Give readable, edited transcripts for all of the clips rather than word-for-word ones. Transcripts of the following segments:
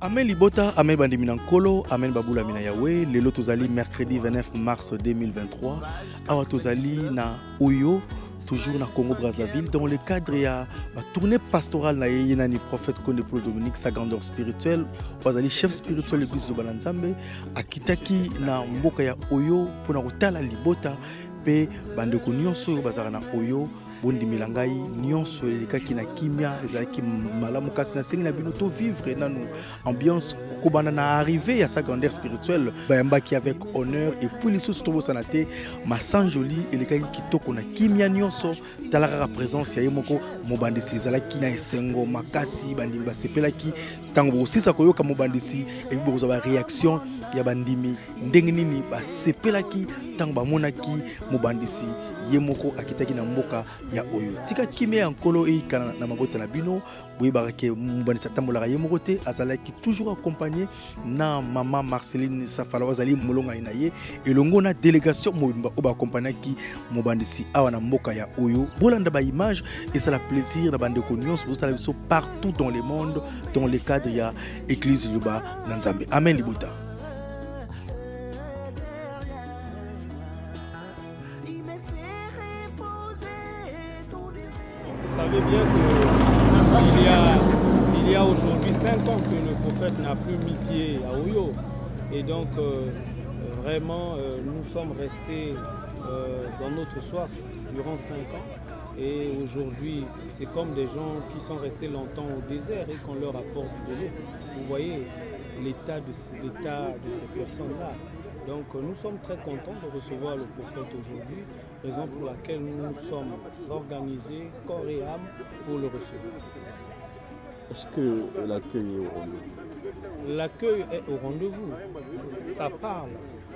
Amen Libota, Amen Bandiminkolo, Amen Baboula Mina Yahweh, Lelo Tozali mercredi 29 mars 2023, Awa Tozali na Oyo, toujours na Congo Brazzaville, dans le cadre de la tournée pastorale na Yénani prophète Konde Paul Dominique, sa grandeur spirituelle, Wazali chef spirituel de l'église de Balanzambe, Akitaki na Mboka ya Oyo, pour na Rotala Libota, pe Bandeko Nyonso Bazara na Oyo. Bondi milangai nyonso elekaki na kimia ezalaki malamu kasi na sengi na bino to vivre na nous ambiance kobana na arrivée à sa grandeur spirituelle bayambaki avec honneur et puis lisusu to sanate masanjoli elekaki kitoko na kimia nyonso talaka présence ya yemoko mobandisi ezalaki na esengo makasi bandimi basepelaki tango bosisa koyoka mobandisi et puis bozaba réaction ya bandimi ndenge nini basepelaki tango bamonaki mobandisi yemoko akitaki na mboka ya Oyo tika kimé ya nkolo e kana na mabota na bino boyebaka mobandisi tambolaka yemoko te azalaki toujours accompagné na maman Marceline Safala azali molonga na ye elongo na délégation mobimba oba accompagnaki mobandisi awa na mboka ya Oyo bolanda ba image et ça la plaisir na bande ko nyonso bozala biso partout dans le monde dans le cadre ya église Luba na Nzambe. Amen Libuta. Vous savez bien qu'il y a aujourd'hui 5 ans que le prophète n'a plus mis pied à Oyo. Et donc, vraiment, nous sommes restés dans notre soif durant 5 ans. Et aujourd'hui, c'est comme des gens qui sont restés longtemps au désert et qu'on leur apporte de l'eau. Vous voyez l'état de ces personnes-là. Donc nous sommes très contents de recevoir le prophète aujourd'hui, raison pour laquelle nous sommes organisés corps et âme pour le recevoir. Est-ce que l'accueil est au rendez-vous? L'accueil est au rendez-vous, ça parle.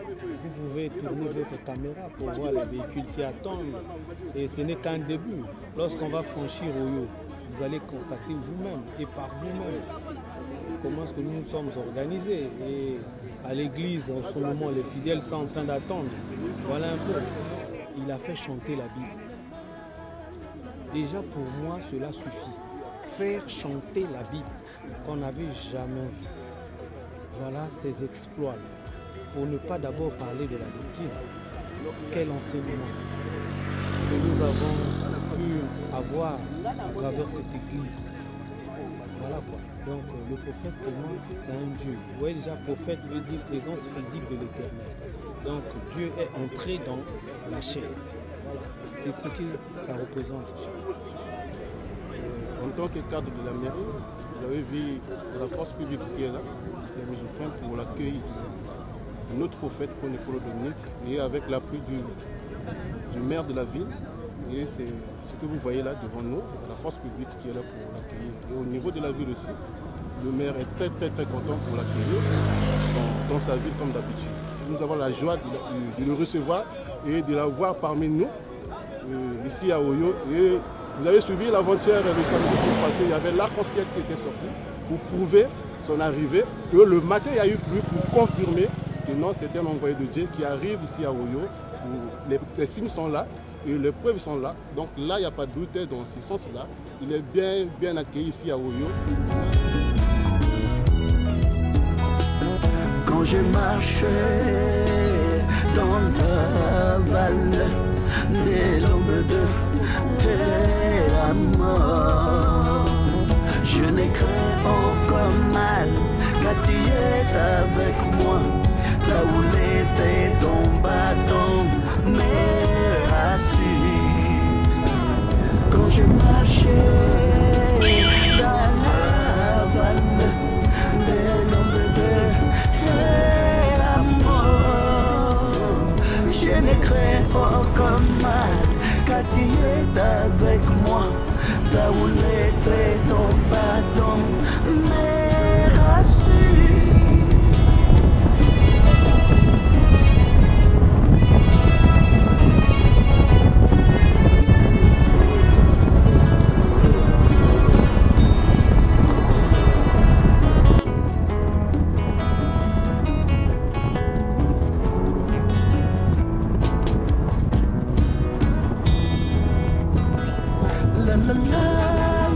Vous pouvez tourner votre caméra pour voir les véhicules qui attendent. Et ce n'est qu'un début. Lorsqu'on va franchir Oyo, vous allez constater vous-même et par vous-même comment est-ce que nous nous sommes organisés. Et à l'église, en ce moment, les fidèles sont en train d'attendre. Voilà un peu. Il a fait chanter la Bible. Déjà pour moi, cela suffit. Faire chanter la Bible qu'on n'avait jamais vu. Voilà ses exploits. Pour ne pas d'abord parler de la doctrine. Quel enseignement que nous avons pu avoir à travers cette église. Voilà quoi. Donc le prophète pour moi c'est un Dieu. Vous voyez déjà prophète veut dire présence physique de l'Éternel. Donc Dieu est entré dans la chair. Voilà. C'est ce que ça représente. En tant que cadre de la mairie, vous avez vu la force publique qui est là, qui a mis au point pour l'accueil de notre prophète Konde Paul Dominique et avec l'appui du maire de la ville. Et c'est ce que vous voyez là devant nous, la force publique qui est là pour l'accueillir. Et au niveau de la ville aussi, le maire est très content pour l'accueillir dans sa ville comme d'habitude. Nous avons la joie de le recevoir et de l'avoir parmi nous ici à Oyo. Et vous avez suivi l'avant-hier, le samedi passé, il y avait l'arc-en-ciel qui était sorti pour prouver son arrivée. Et le matin, il y a eu plus pour confirmer que non, c'était un envoyé de Dieu qui arrive ici à Oyo. Les signes sont là. Et les preuves sont là, donc là il n'y a pas de doute dans ce sens-là. Il est bien accueilli ici à Oyo. Quand je marchais dans la vallée des l'ombre de la mort, je n'ai craint aucun mal, car tu es avec moi, là où était ton bâton, mais quand je marchais dans la vallée de l'ombre de la mort, je ne crains aucun mal, car tu es avec moi, là où était ton bâton, mais rassure. La la la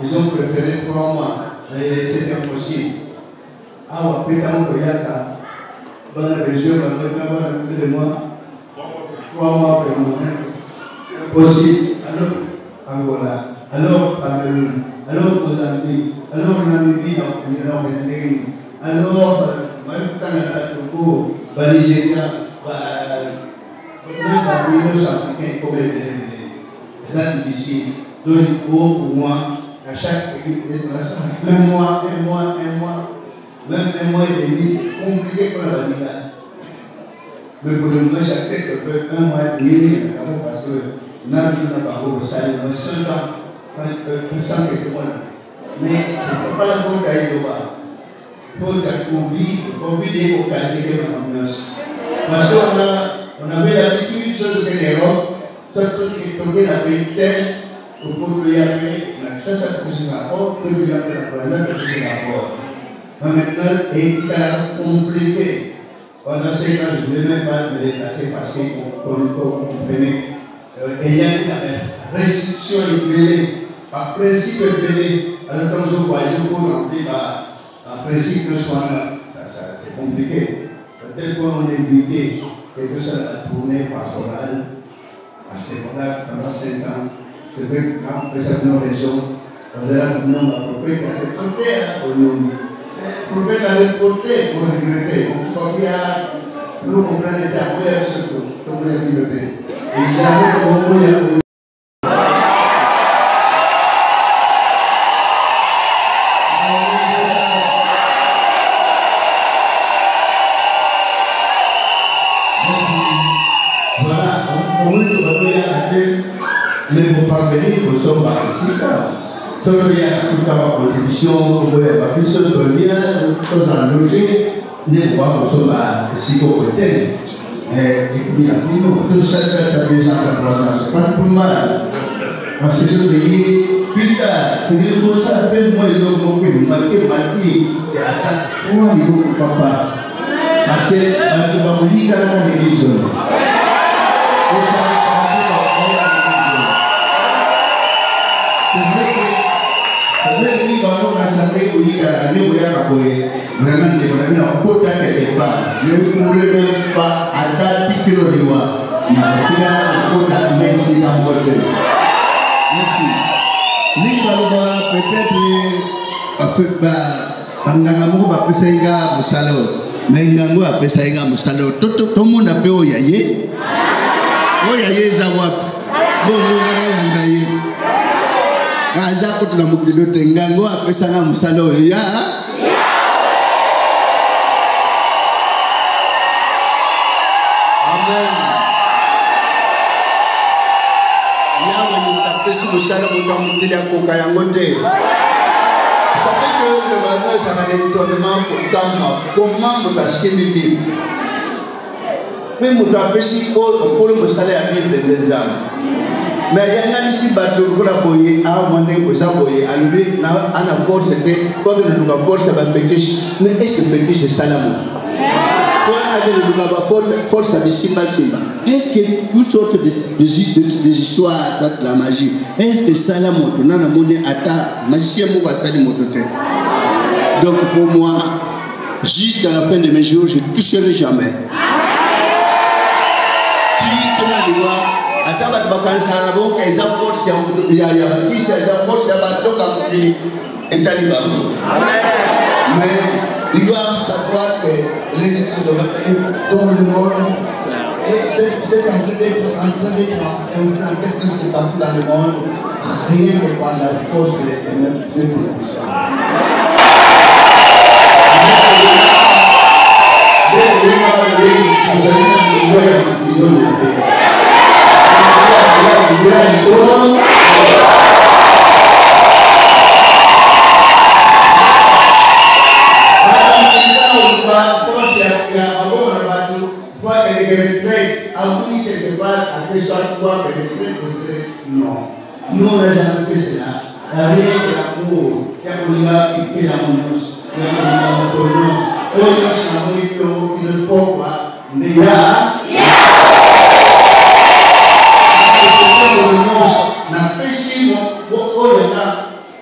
Ils ont préféré 3 mois, mais c'est impossible. Ah, puis quand on regarde dans la région, on va avoir de mois, 3 mois pour impossible. Alors, Angola, alors Cameroun, alors Mozambique, alors Namibie, alors même Canada, Togo, Nigeria, les Africains comme les Andes d'ici. Donc il faut pour moi, à chaque pays, un mois, même un mois et demi, c'est compliqué pour la validation. Mais pour le moment, chaque tête peut un mois et demi, parce que nous n'avons pas beaucoup de salaire, mais 5 ans, sans quelque chose. Mais ce n'est pas la faute à Yoba. Il faut qu'on vit des occasions de l'ambiance. Parce qu'on avait l'habitude, surtout que l'Europe, surtout que la pays telle, il faut lui appeler la chasse à tout ce rapport, il faut lui appeler la croisade à tout ce rapport. Mais maintenant, il est compliqué. Pendant ces temps, je ne voulais même pas me déplacer parce qu'on comprenait. Et il y a une restriction élevée, par principe élevé. Alors quand je voyais pour remplir par principe de soin, c'est compliqué. Peut-être qu'on est évité quelque chose à la tournée pastorale. Parce que pendant 5 ans, c'est vrai que quand on fait ça dans nos régions, on a l'opinion appropriée pour aller porter à l'autonomie. Pour aller porter, pour regretter. Donc il y a, nous comprenons les termes, surtout, comme vous l'avez dit le pays. Et jamais on peut mais pour parvenir, nous sommes participants. Ça veut dire que toute la contribution, vous voulez avoir plus de bien, nous en loger, nous voir que nous sommes ici au côté. Et puis, tout ça, c'est pas pour mal. Parce que ce pays, plus tard, il y a ça, même moi, les documents qui m'ont marqué, et à 4 fois, il faut papa. Parce que, vous dites à la religion. Vraiment, on a un quota quelque part. Je ne pourrais même pas attendre 10 kilos de voix. Mais il y a un quota, merci dans votre vie. Merci. Peut-être, Pangangamu va pesainga musalo, mengangu va pesainga musalo. Tout le monde a peur yaye. Yaye zawap. Bon, ngara yandaye. Gaza pour la mobilité. Ngangu va pesainga musalo ya. Amen. Ya wani mutapesi musalo mutamutili akoka yangote. Le malheur, ça va être étonnement comment vous achetez des livres. Mais vous avez aussi pour le salaire à vivre des âmes. Mais il y a ici bateau pour la boyer, à mon nez, vous avez à lui, à la force, c'était comme le force à la pétiche. Mais est-ce que pétiche c'est Salamo? Force à Simba. Est-ce que vous sortez des histoires de la magie? Est-ce que Salamo, on a la monnaie à ta magicien mou à Salimo? Donc pour moi, jusqu'à la fin de mes jours, je ne toucherai jamais. Mais il doit savoir que l'Église dans le monde, c'est en train d'être partout dans le monde, rien que par la force de l'Éternel, Dieu tout-puissant. Non, nous on n'a jamais fait cela. La rien que l'amour, il y a un gars qui fait la monnaie, il y a un gars qui fait la monnaie. On ne peut pas, mais il y a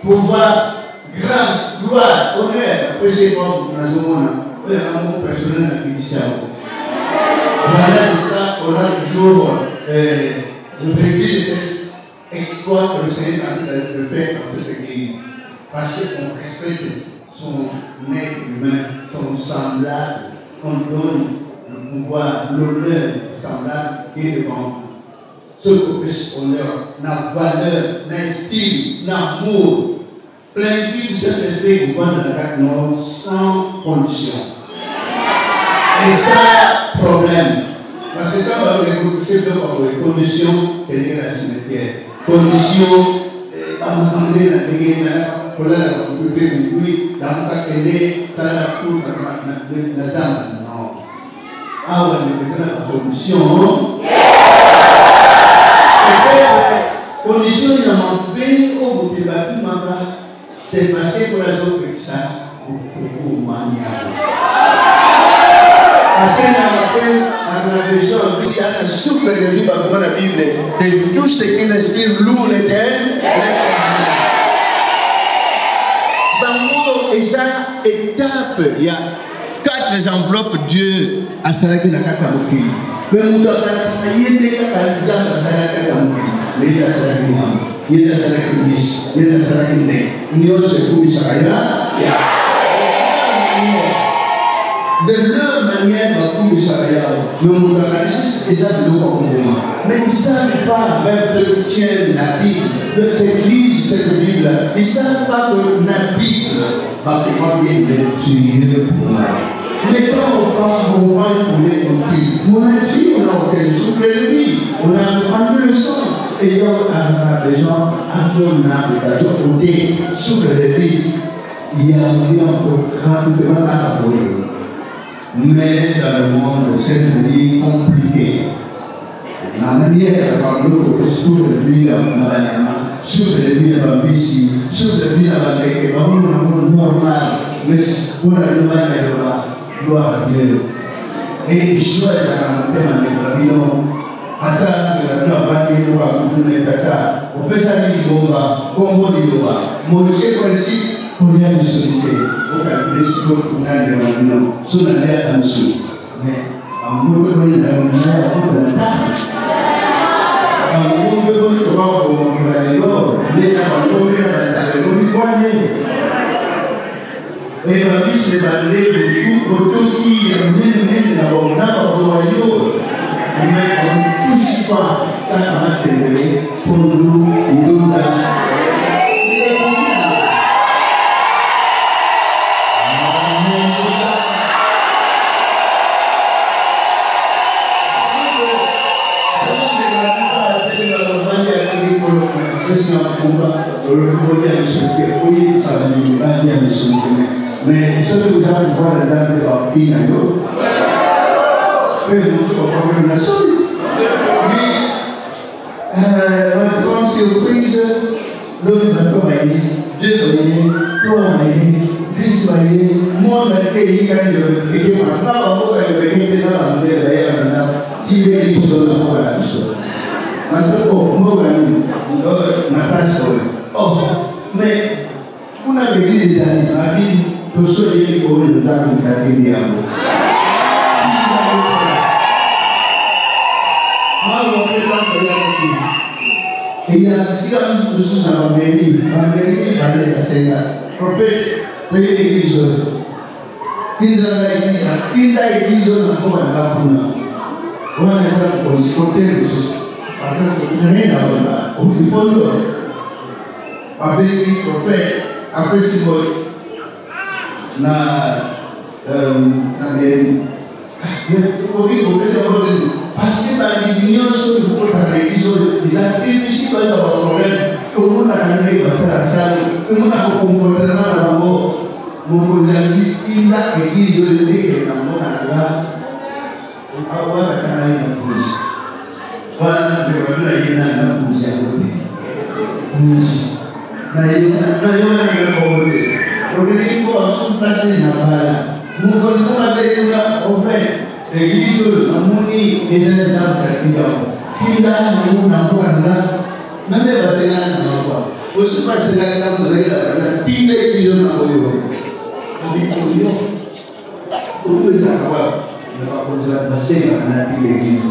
pouvoir, grâce, gloire, honneur, péché pour la zone, il y a un mot personnel à l'initial. Voilà ça, on a toujours le vécu exploit que le Seigneur a de faire dans cette église. Parce qu'on respecte son être humain, son semblable, on donne le pouvoir, l'honneur semblable qui est devant. Ce que puisse honneur, la valeur, l'estime, l'amour, plénitude de cet esprit vous voit dans la carte nord sans condition. Et ça, problème. Parce que quand on va écouter les conditions, elle est la cimetière. Conditions, à m'entendre la dégaine, pour la couper de nuit, dans le cas qu'elle est, ça la coupe la zame. Non. Ah ouais, mais c'est la condition. Condition, il y a un pays où vous devez c'est passé pour la zone que ça, pour maniable. Parce qu'elle a la version, il y a un souffle de vie dans la Bible, de tout ce qui l'esprit lourd l'Éternel. Dans Esa étape, il y a 4 enveloppes Dieu a salaki na kaka moki. Mais nous devons travailler les 4 ans à salaki na moki. Mais il a salaki moi. Il a salaki Miss. Il a salaki né. Nous se pouvons s'arrêter. De leur manière, nous nous analysons déjà de nos comportements. Mais ils ne savent pas même que tient la Bible, cette église, cette Bible. Ils ne savent pas que la Bible va témoigner de Dieu pour moi. Mais quand on parle, on va épouler nos filles. Mon fille, on a auquel souffle de vie. On a entendu le sang. Et on a des gens, à mon âme, à ton côté, souffle de vie. Il y a un lien gratuitement à la boue. Mais dans le monde, c'est une vie compliquée. La manière de nous sur le vie sur le vie de la vie, sur le vie de la vie, c'est normal. Mais pour la manière gloire à Dieu. Et je vois la vie, attends, la on peut s'arrêter, on va, on va, mon principe, Korea du Sud, au cabinet sur le canal de l'Union, sur la l'air en dessous. Mais en gros, on est dans la table. En gros, on va aller voir, les gens vont aller voir, et la vie s'est balayée du coup, autour qui est mené dans le royaume. Mais on ne touche pas quand on a fait pour nous, mais ce que vous avez voir la dame de Papinayo, nous sommes la seule. Mais votre grande surprise, l'homme va travailler, Dieu va aller, toi va aller, Christ va aller, moi on a été quand je et que ma part va venir dans la terre d'ailleurs, qui veut dire que je vais la chose. Maintenant, moi, ma place, oh, mais on a vécu des années, ma vie, que ce soit les pauvres de la vie, il y a si on se sent en mairie, allez à Sénat, prophète, payer l'église. Il a l'église encore à la Puna. On a les pour les côtés, après que rien à voir, au fond, avec les prophètes, après ce mot, parce que la division sur la religion, les activistes qui ont un problème, tout le monde a gagné à faire la salle, tout le monde a un comportement dans la mort. Mon ami, il a église de l'église dans mon ala. On va voir la canne à la bouche. Voilà, je vais vous dire la bouche à côté. Bouche. Il faut se placer dans la balle. Nous connaissons la offerte. L'église de Amoni et les gens qui ont même pas c'est là aussi pas c'est là dans la pile l'église de Napoléon avec Napoléon où est-ce qu'on va ne pas poser la passer dans la pile l'église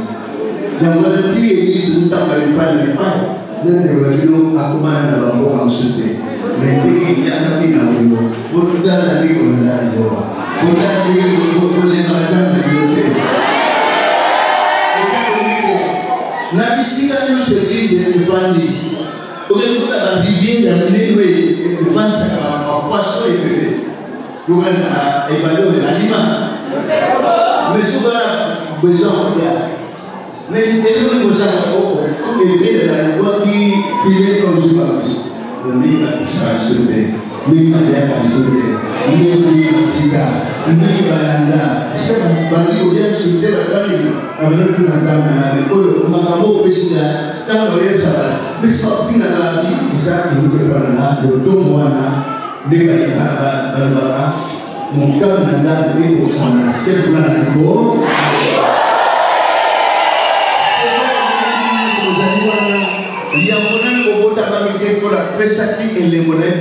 dans la pile l'église nous t'avons pas nous devons accompagner la banque en sauté mais il y a un petit Napoléon pour tout dans la vie qu'on a joie pour la vie pour les magasins de beauté. La piscine de l'église est vendue. Pour que vous ayez la vie, vous vendez un poisson et bébé. Vous allez évaluer l'aliment. Mais souvent, besoin de ça. Mais nous savons que les la loi qui filait comme je pense. Le livre a sauté. Le livre a sauté. Le livre a sauté. C'est bali au bien sur la bali avec le caméra avec le maman président dans le salon mais sorti dans la vie il a eu que là de 2 mois là des gars mon cœur n'a pas été pour ça c'est pour la go il y a mon ami au bout de pour la presse qui est les monnaies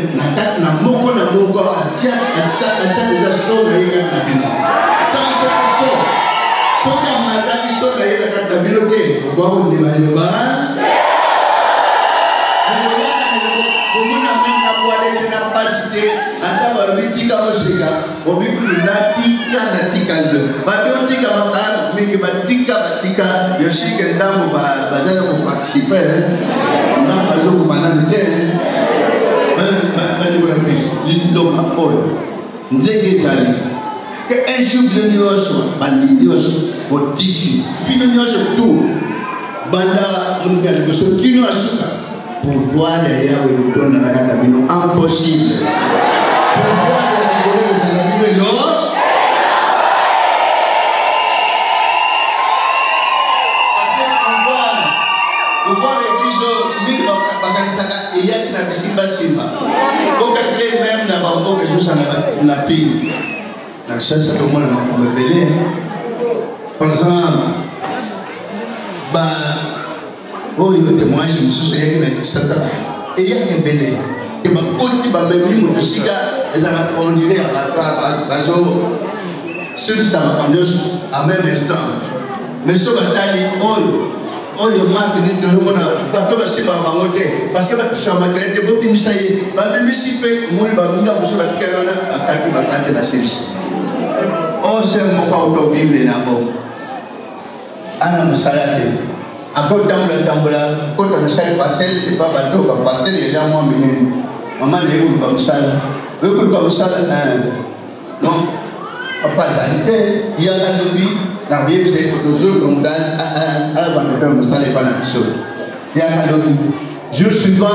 na moko atia déjà sonne sans so kama madami so na ile kata biloke kwa ndi baliba kumuna menda kwa lete na pasite ata barbitika osika obikulu na tika ndo bato tika makala mingi batika yoshike ndambo bazana ku participer na bazo kumana nte bali kwa ndo mapoyo ndege zali que un jour de Dios, bandi Dios, potiki, pino Dios tout, banda mungkin besok kini asuka, pouvoir ya Yahweh donne la kata bino impossible, pouvoir ya Yahweh donne la bino non. Parce que pouvoir l'église, mille bakanisaka et ya kina bisimba simba, quand quelqu'un même n'a pas encore quelque chose à la pile. La chasse à tout le monde m'a révélé. Par exemple, oh, il y a un témoignage, je me suis dit, et il y a un bébé. que ma côté va même mon siga et ça va conduire à bazo ceux qui ça va conduire à même instant mais ce va tailler oh le marque de tout le monde parce que c'est pas monter parce que ça m'a créé beaucoup de misaïe va même si peu moi va nous avoir sur la calona attaquer va canter la service oh c'est mon pas auto vivre là bon ana musalate akota tambola kota na sai parcelle c'est pas bateau ba parcelle il y a moi mais maman les vous comme ça vous comme ça non pas sanité il y a la lobby na vie c'est pour toujours comme gaz à bandeau musale pas na biso il y a la lobby jour suivant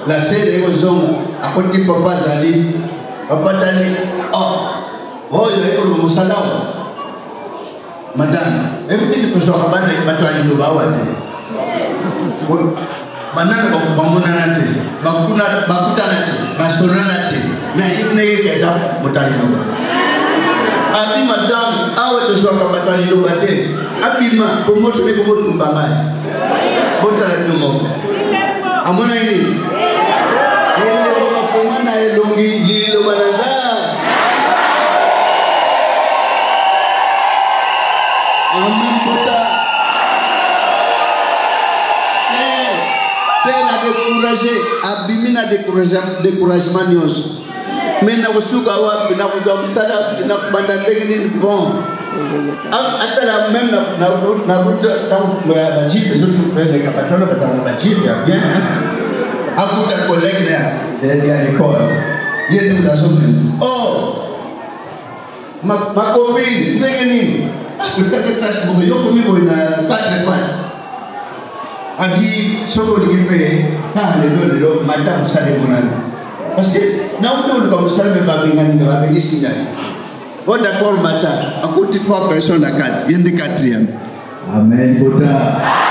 la série aux hommes à côté papa Zali papa Dani oh il est au musala madame everything que je dois avoir avec bateau à l'Indo-Bawate banana bambona nate bakuna bakuta nate basona nate na ibne keza mutali no abi madam awe to so ka batali no bate abima ko moto be ko moto mbamai botala no mo amona ini ele ko mana elongi lilo banana amen kota découragé abimina découragement nyonso mais na kusuka wapi na kujua msala na kubanda ndege ni bon atala même na kuta tangu ya bajipe zote pende kapatana katana bajipe bien akuta collègue ya l'école yeye ndio azome ma copine ndege nini akutaka classe bogo yoko mimi na 4 points abi soko dikipe le madame sale monane parce que na on comme ça me ba bingani ba bingisi ndani on d'accord mata akuti 4 personnes à 4 yende 4e amen boda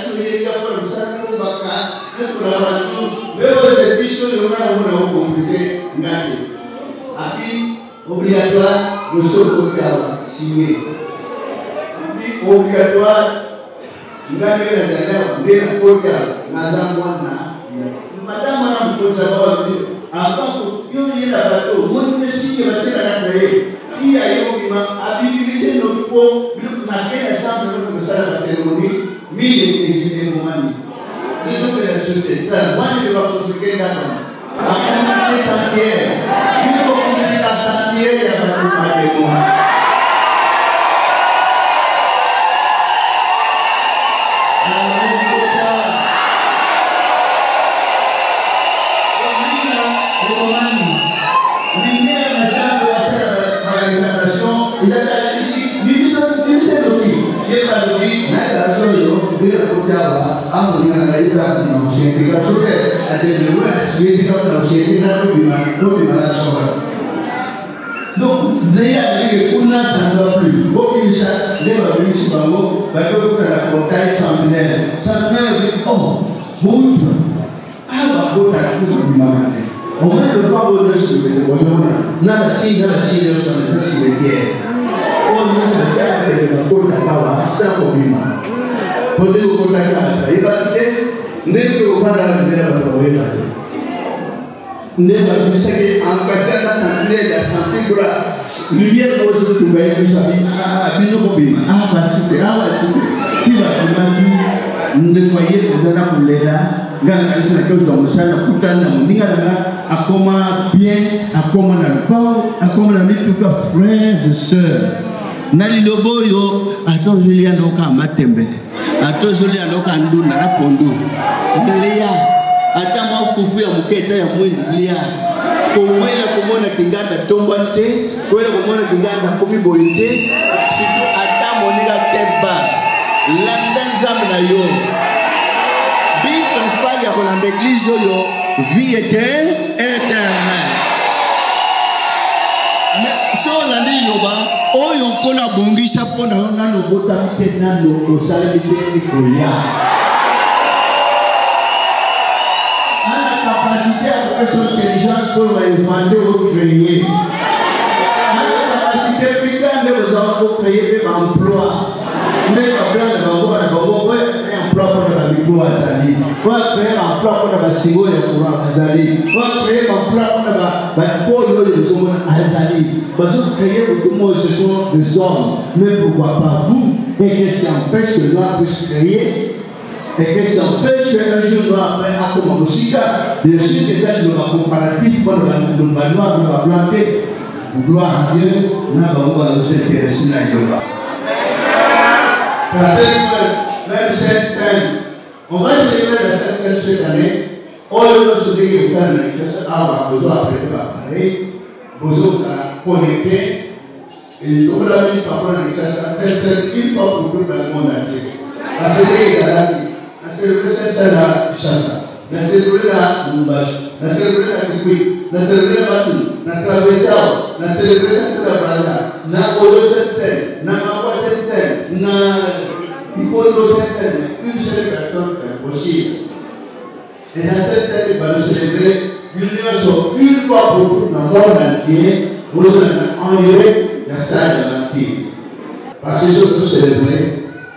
soulier pour le sac pour Baka, pour la voiture, mais c'est plus que le monde a compliqué. Abi obligatoire, nous sommes signé. Abi obligatoire, nous avons les madame pose avant que nous la bateau, mon messie va se la créer. Il a eu habilité nos peaux, nous n'avons la chambre de la cérémonie, mille et des moments. Nous sommes les sociétés. Moi, je vais compliquer la à compliquer sa pierre. Il faut compliquer sa pierre, il y a pas de moi. Donc, les on a ça ne va plus. Aucune chasse, les babylons, si pas beau, va que la portail centenaire. Centenaire dit, oh, bon, ah, va pour la coupe du matin. On va le voir au dessus de l'homme. N'a pas si, n'a pas si, les gens sont les cimetières. On a se faire avec la porte à Kawa, ça pour lui. Pour dire au portail à la il va dire, n'est que au pas dans la vie. Ne va pas se faire en passant la santé, la santé de la lumière aux autres pays, ah, Binobi, ah, Basuke, ah, Basuke, qui va demander, ne voyez que dans la Poulela, dans la chose dans le salon, tout en a à comment bien, à comment le corps, à comment la vie, tout cas, frères et sœurs. Nali Loboyo, attends, Julien Oka Matembe, attends, Julien Oka Nduna, la Pondo, Léa. Ata ma fufu ya muketa ya mwindi lia kowela komona kinganda tombante kowela komona kinganda komi boyite situ ata monika teba landa nzambe na yo bi principal ya kolanda église yo vie éternelle so landi yoba oyo kola bongisa pona nano bota mitena no osala biteni koya capacité à son intelligence pour demander au créer. La capacité de aux gens pour créer un emploi. Mais la place de l'emploi, un emploi pour la micro à Zali. On va créer un emploi pour la sigo et courant à Zali. On va créer un emploi pour la pôle de zone à Zali. Parce que créer beaucoup moins ce sont des hommes. Mais pourquoi pas vous? Et qu'est-ce qui empêche que l'homme puisse créer? Et qu'est-ce qui empêche qu'un jour après, à comment aussi, bien sûr que ça nous a comparatif pour le manoir de la planter. Gloire à Dieu, nous allons s'intéresser à Yoga. Même cette fin, on va célébrer la cette fin cette année. On va se dire que nous avons besoin de préparer, besoin de connecter. Et nous avons dit parfois dans les classes, il faut pour tout le monde entier. Parce que la célébration c'est la chance, la célébration la Mumbai, la célébration la Kipui, la célébration la Batu, la Traversao, la célébration c'est la Braza, na Oyo Septembre, na Mawa Septembre, na Ikono Septembre, une célébration est possible. Et la Septembre va le célébrer une fois pour tout dans le monde entier, vous allez enlever la stade de l'Antique. Parce que je peux célébrer.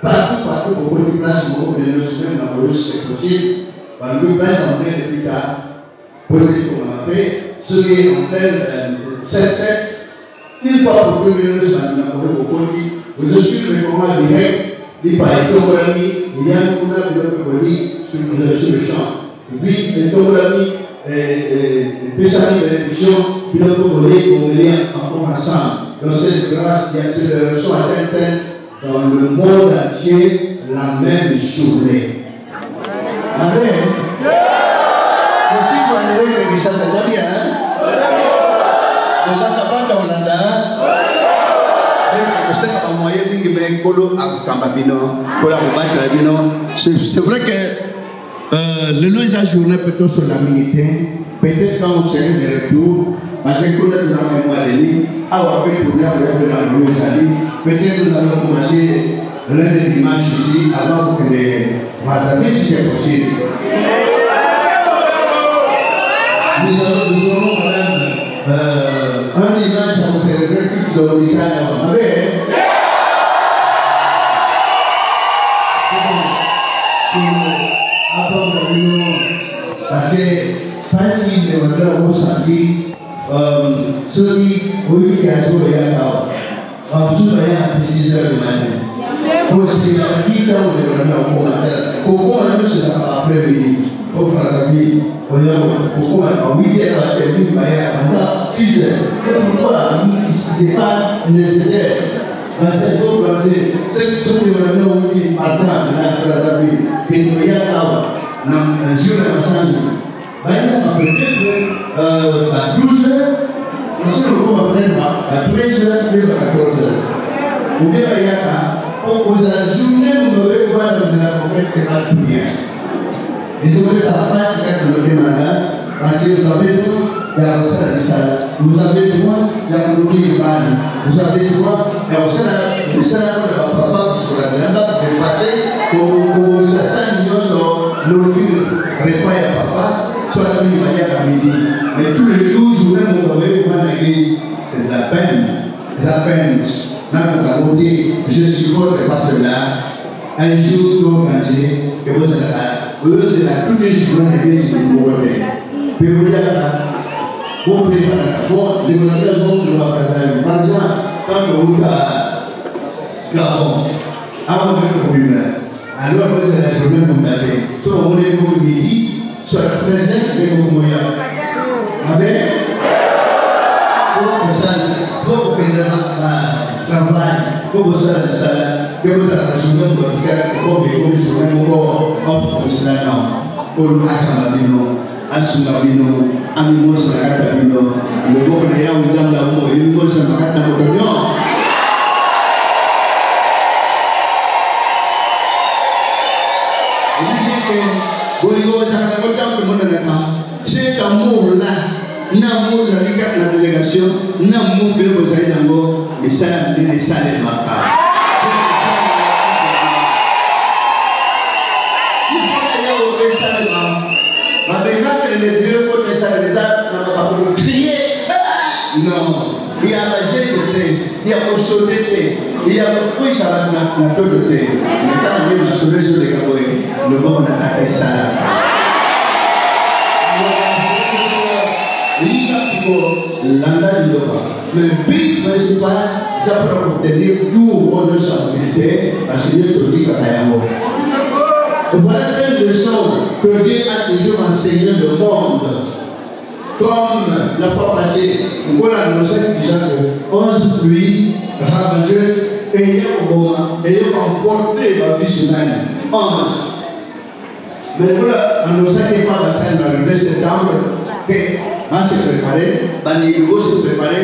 Partout, beaucoup de places, beaucoup de notions dans le c'est possible. Par le place en train de faire, pour qu'on appelle, ce qui est en train cette fête, une fois pour tout le monde, ça nous a beaucoup de je suis le commandant direct, il paraît que il y a un commandant de sur le champ. Oui, le commandant, Pessami de l'émission, puis le commandant, on est encore ensemble. Donc, cette grâce qui a sur le reçoit à certaines. Dans le monde entier, la même journée. Amen. Aussi, pour aller à l'église, ça va bien. Déjà, tu vas dans Hollanda. C'est vrai que le nom de la journée plutôt sur la militaire. Peut-être quand on serait de retour, parce que nous avons la mémoire de lui, peut-être nous allons commencer lundi dimanche ici, avant que les Brazzaville, si c'est possible. Nous aurons quand même un dimanche à vous célébrer toute dominicale. Vous savez, parce que facile de voir au samedi, ceux qui ont eu des jours de Yaka, en dessous de 6 heures du matin. Pour ce qui est qui dans le matin, pourquoi on se l'a après-midi, pour faire la vie, pourquoi en 8 heures à 6 heures, pourquoi ce n'est pas nécessaire. Parce que ceux qui sont devenus qui attendent la vie, et nous y a un jour de massage. Peut-être à 12 heures, on se retrouve à 13 heures et à 14 heures. Ou bien il y a la journée, vous devez voir dans la compagnie, c'est pas tout bien. Et c'est pour ça que ça passe quand on le fait malade, parce que vous avez tout, il y a aussi la salle. Vous avez droit, il y a le bagne. Vous avez droit, il y a aussi la salle de papa sur la grande de passer pour ça 5 millions sur l'orgure, repas à papa, soit la nuit, à midi. Mais tous les jours, je voulais mon bébé pour l'église. C'est de la peine. La peine. Je supporte parce que là, un jour, vous mangez, et vous êtes là. Eux, c'est là, tous les jours, l'église, c'est pour vous. Puis vous êtes là. Vous préparez. Bon, les organisations, je vais faire. Par exemple, quand vous êtes à Gabon, avant de vous faire, alors vous êtes la journée pour m'aller. Soit vous voulez vous midi, soit la présence de vos moyens. Amen. Faut que le travail, faut que ça, que vous avez la journée pour faire, pour que vous soyez pour cela, pour le Akamabino, Asumabino, Amimos, Akatabino, le bon réel dans l'amour, et le bon Akatabino. Cet amour-là, l'amour de la délégation, l'amour que vous avez dans vos, et ça, les salles marquants. Il faut aller au salles. Maintenant que les dieux font des salles, les âmes, on va pas crier. Non, il y a la jeté, il y a la chaudité, il y a le puits à la totalité. Maintenant, on est sur les yeux des caboyes, le bon on a attaqué ça. Le but principal, c'est pour obtenir tout votre responsabilité à ce Dieu te dit qu'à Yahoo. Voilà une leçon que Dieu a toujours enseigné le monde. Comme la fois passée, nous avons annoncé déjà que 11 pluies ravageuses ayant emporté la vie humaine. 11. Mais nous avons annoncé qu'il n'y a pas de le 2 septembre. On s'est préparé, on s'est préparé,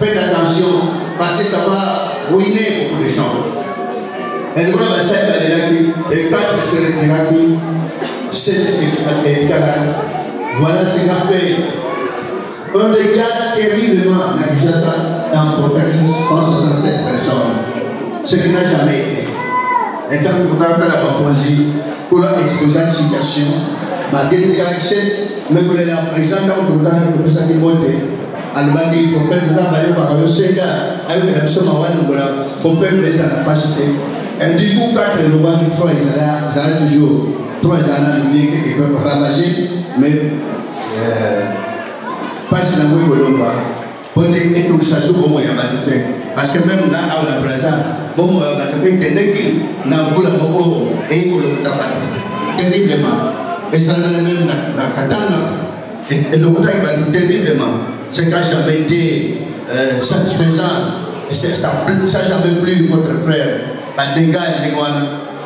faites attention, parce que ça va ruiner beaucoup de gens. Et nous avons et 4 se retirent, 7 et 4. Voilà ce qu'a fait un dégât terriblement dans 167 personnes. Ce qui n'a jamais été. Et quand vous avez fait la Papouasie, pour exposer une situation, malgré les caractères, mais que la présidente a eu ça qui votait. Albani, pour faire des avaler par le Sénat, avec la personne en pour faire des capacités. Et du coup, 4 et 3 ils allaient toujours, 3 années qui peuvent ravager, mais pas si la voie de l'ombre. Pour dire que tout ça, c'est pour moi, il y a pas de temps. Parce que même là, à la présent, bon, on a quelqu'un qui n'a pas la mot et il n'a pas terriblement. Et ça n'a même la katana. Et le côté va nous terriblement. Ce qui n'a jamais été satisfaisant. Et ça n'a jamais plus votre frère. Pas d'égal, les gars.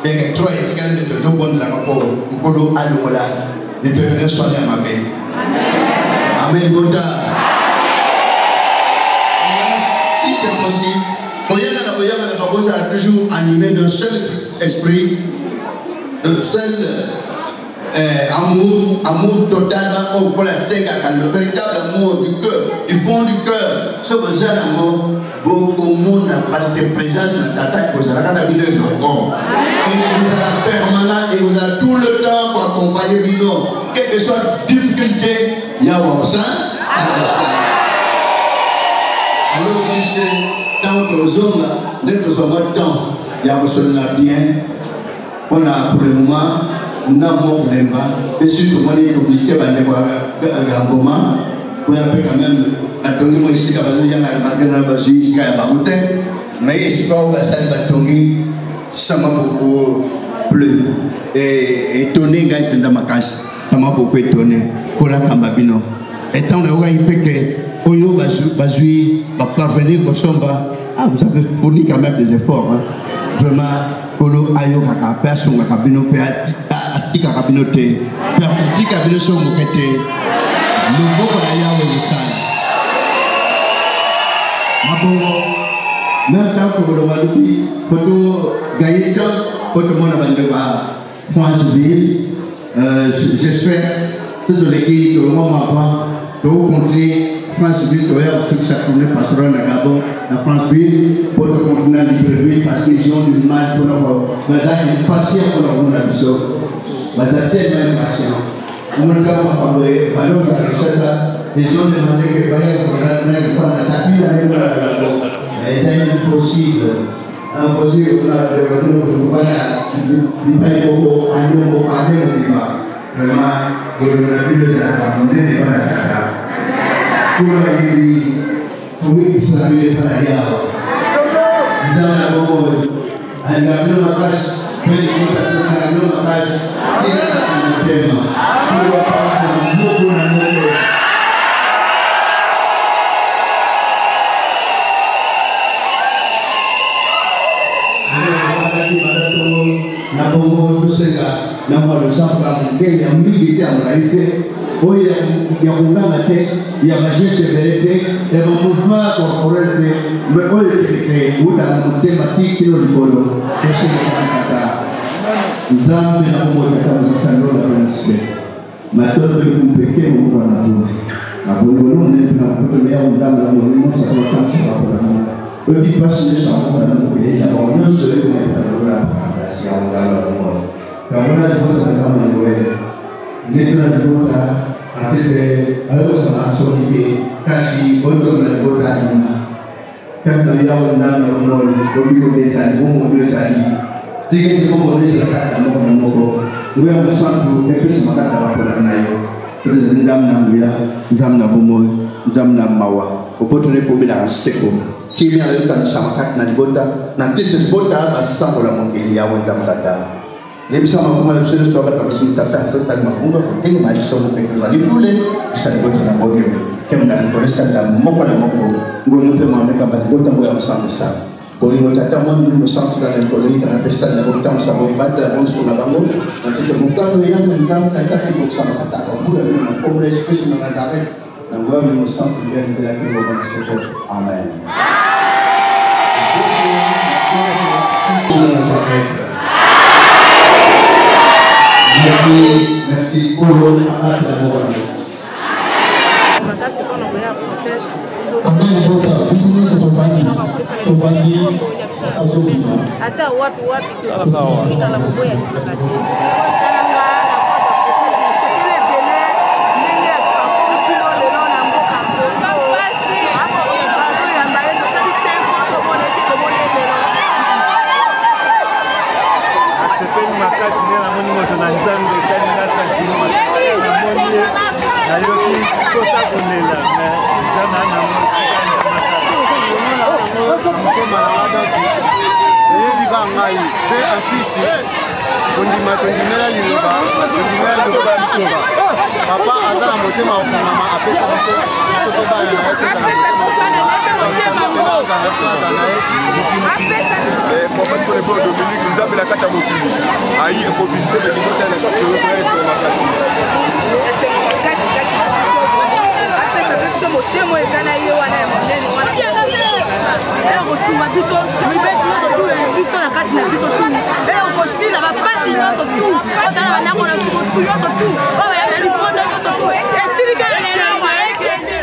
Et que trois égal de tout bon la rapport. Pour nous, à nous là. Les peuples soient à ma main. Amen. Gota. Si c'est possible. Moyana a toujours animé d'un seul esprit, d'un seul amour totalement pour la sec, le véritable amour du cœur, du fond du cœur. Ce besoin d'amour, beaucoup de monde parce que présence de tata vous allez la ville encore. Et vous allez permanent et vous avez tout le temps pour accompagner Bidon. Quelle que soit la difficulté, il y a un ça. Alors si c'est tant que nous sommes dès que nous sommes temps, il y a bien. On a pour le moment, nous avons problème. Et surtout, on est obligé de Gamboma. On a quand même attendu moi ici, quand il y a un basu ici, il y a un barouté. Mais je crois que ça va tomber, ça m'a beaucoup plu. Et étonné, gars, dans ma casse, ça m'a beaucoup étonné. Pour la Kambabino. Et tant que il fait que Oyo Basu va parvenir au Somba, vous avez fourni quand même des efforts. Vraiment. Kolo ayo kaka personne kaka bino pe atika kabino te pe atika bino so mokete lumbo ko na yawe misala mabongo même tant que le waluki photo gaïta photo mona bande ba Franceville j'espère tout l'équipe au moment avant de rencontrer Franceville to ya sur sa tournée pastorale à Gabon la Franceville pour le continent libre parce qu'ils ont du mal pour leur bazar patient pour leur monde absurde bazar tellement patient on ne peut pas parler alors ça ils ont demandé que Bayern pour la tapis la même la Gabon et c'est impossible voilà il paye beaucoup un nouveau année au débat vraiment le ville de la Gabon n'est pas la Gabon pour Israël para allá. Misalnya bahwa anda belum makas, belum makas, tidak ada tema. Dua tahun bukan mulu. Pada tu, nama tu segala, nama bersama mungkin yang kita melayu. Oh yang undang yang masih seperti yang mufma corporate me oleh que udah mati kilo di bodoh masih kata dan dengan kata sesano la pensi matol de pequeno para tu a bodoh ni na ko ya undang la mo sa ko tan sa ko na o di pasne sa ko na ko ya o no se ko na para la si undang la mo karena itu sama we ni na bota Akhirnya, kalau sama asal kasih untuk melakukan ini, kan beliau undang orang lebih desa, umum desa ini. Jika kita mau desa, kita mau dua bersatu, tapi semangat dalam perjalanan. Terus zam nam dia, zam nam umum, zam nam mawa. Opotune pembina seko. Kimi ada tan semangat nanti bota, nanti terbota basah orang mungkin dia undang kata. Dia bisa mengumpulkan sesuatu sebagai terus tata serta mengunggah penting mari semua teknologi boleh bisa dibuat bodoh. Kemudian polisi dan moko guru pemain mereka berbuat yang besar. Kalau kita mau besar sekali polisi karena pesta yang bertang sama ibadah dan sunnah bangun nanti terbuka yang tentang kata ibu sama kata boleh dengan kompleks fisik mengatakan dan gua besar kemudian lagi berbuat sesuatu. Amin. Merci pour le Papa azala motema ofungama apesa biso soto bana na epesa na prophète pour le peuple Dominique nous appelle la kata mokili ayi ko visiter le niveau de la kata sur la place apesa biso motema ezana ye wana ya monene wana ela kosuma biso mibeti nyonso tu biso na kati na biso tu ela kosila bapasi nyonso tu otala bandako na tu nyonso tu oyo bayaka lipoto nyonso tu esilikele lelo ekende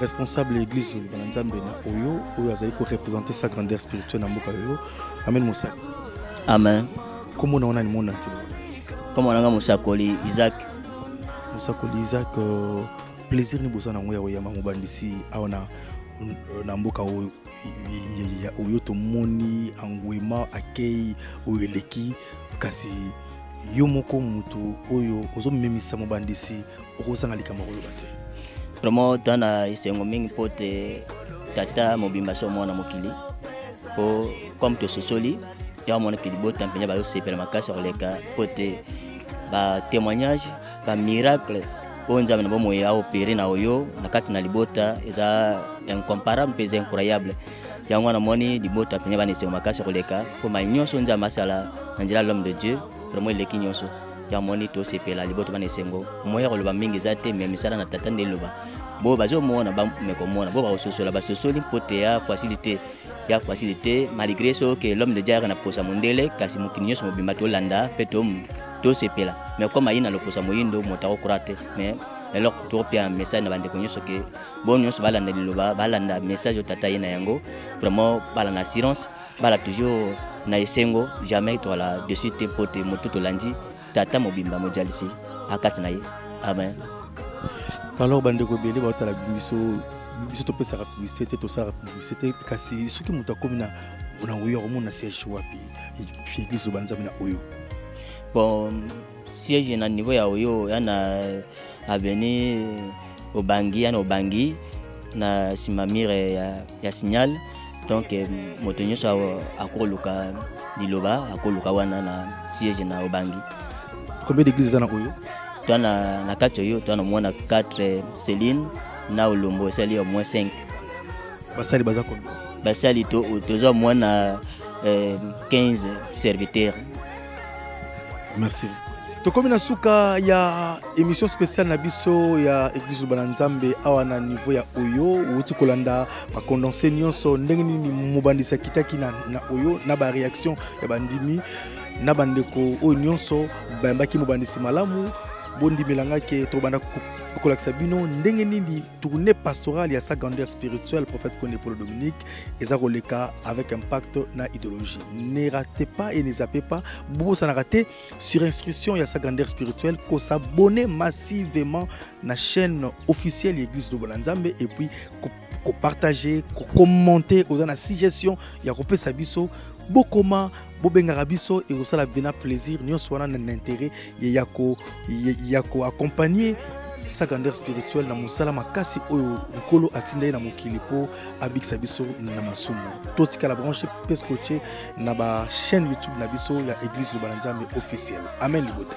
responsable de l'église de Bananzambe na Oyo, Oyo azali ko représenter sa grandeur spirituelle na mboka Oyo. Amen Moussa. Amen. Comment on a le monde entier? Comment on a Moussa Koli Isaac? Moussa Koli Isaac, plaisir ni bosa na ngoya oya mamobandisi aona na mboka Oyo. Oyo to moni angwema akei Oyo leki kasi yo moko mutu Oyo ozo memisa mobandisi okozanga likama Oyo bate. Vraiment tana isengo mingi pote tata mobimba so mwana mokili po comme to sosoli ya mwana kilibota mpenya ba yosepela makasi oleka pote ba témoignage ba miracle onza na bomo ya opérer na Oyo na kati na libota eza incomparable mais incroyable ya mwana moni libota mpenya ba isengo makasi oleka po ma nyonso nza masala na njila l'homme de Dieu vraiment leki nyonso ya moni to sepela libota ba isengo moya koloba mingi zate mais misala na tata ndeloba bo bazo mona ba mekomona bo ba ososola ba sosoli pote ya facilité malgré ce que l'homme de Dieu na posa mondele kasi mokinyo so mobimba to landa petom to sepela mais comme ina lo posa moyindo motako kurate mais alors to pia message na bande konyo so que bon nyonso balanda liloba balanda message tata ina yango vraiment bala na assurance bala toujours na esengo jamais to la dessus te pote moto landi tata mobimba mojalisi akati na ye. Amen. Alors bandeko bele ba tala biso to pesa publicité to sala publicité kasi soki muta komina na Oyo omona siège wapi église Bananzambe na Oyo. Bon siège na niveau ya Oyo yana avenue Obangi na simamire ya signal donc moto nyonso akoluka liloba akoluka wana na siège na Obangi. Combien d'églises na Oyo? Tana na kati Oyo tana mwana 4 Céline na Olombo sali au moins 5. Basali baza combien? Basali tozo mwana 15 serviteurs. Merci. To komi na suka ya émission spéciale na biso ya église Bananzambe awa na niveau ya Oyo wuti kolanda ba condensé nyonso ndenge nini mobandisa kitaki na Oyo na ba réaction ya bandimi na bandeko Oyo nyonso bambaki mobandisi malamu bondi melanga ke to banda kolakisa bino ndenge nini tournée pastorale ya sa grandeur spirituelle prophète Koné Paul Dominique eza koleka avec impact na idéologie. Ne ratez pas et ne zappez pas bobo ça na raté sur instruction ya sa grandeur spirituelle ko s'abonner massivement na chaîne officielle l'église de Bananzambe et puis ko partager ko commenter aux na suggestion ya ko pesa biso bokoma bobengaka biso et osala bena plaisir nyonso wana na intérêt yako accompagner sa grandeur spirituelle na musala makasi oyo nkolo atindai na mokili po abikisa biso na masumu totika la branche pescoche na ba chaîne YouTube na biso ya église de Bananzambe officielle. Amen libote.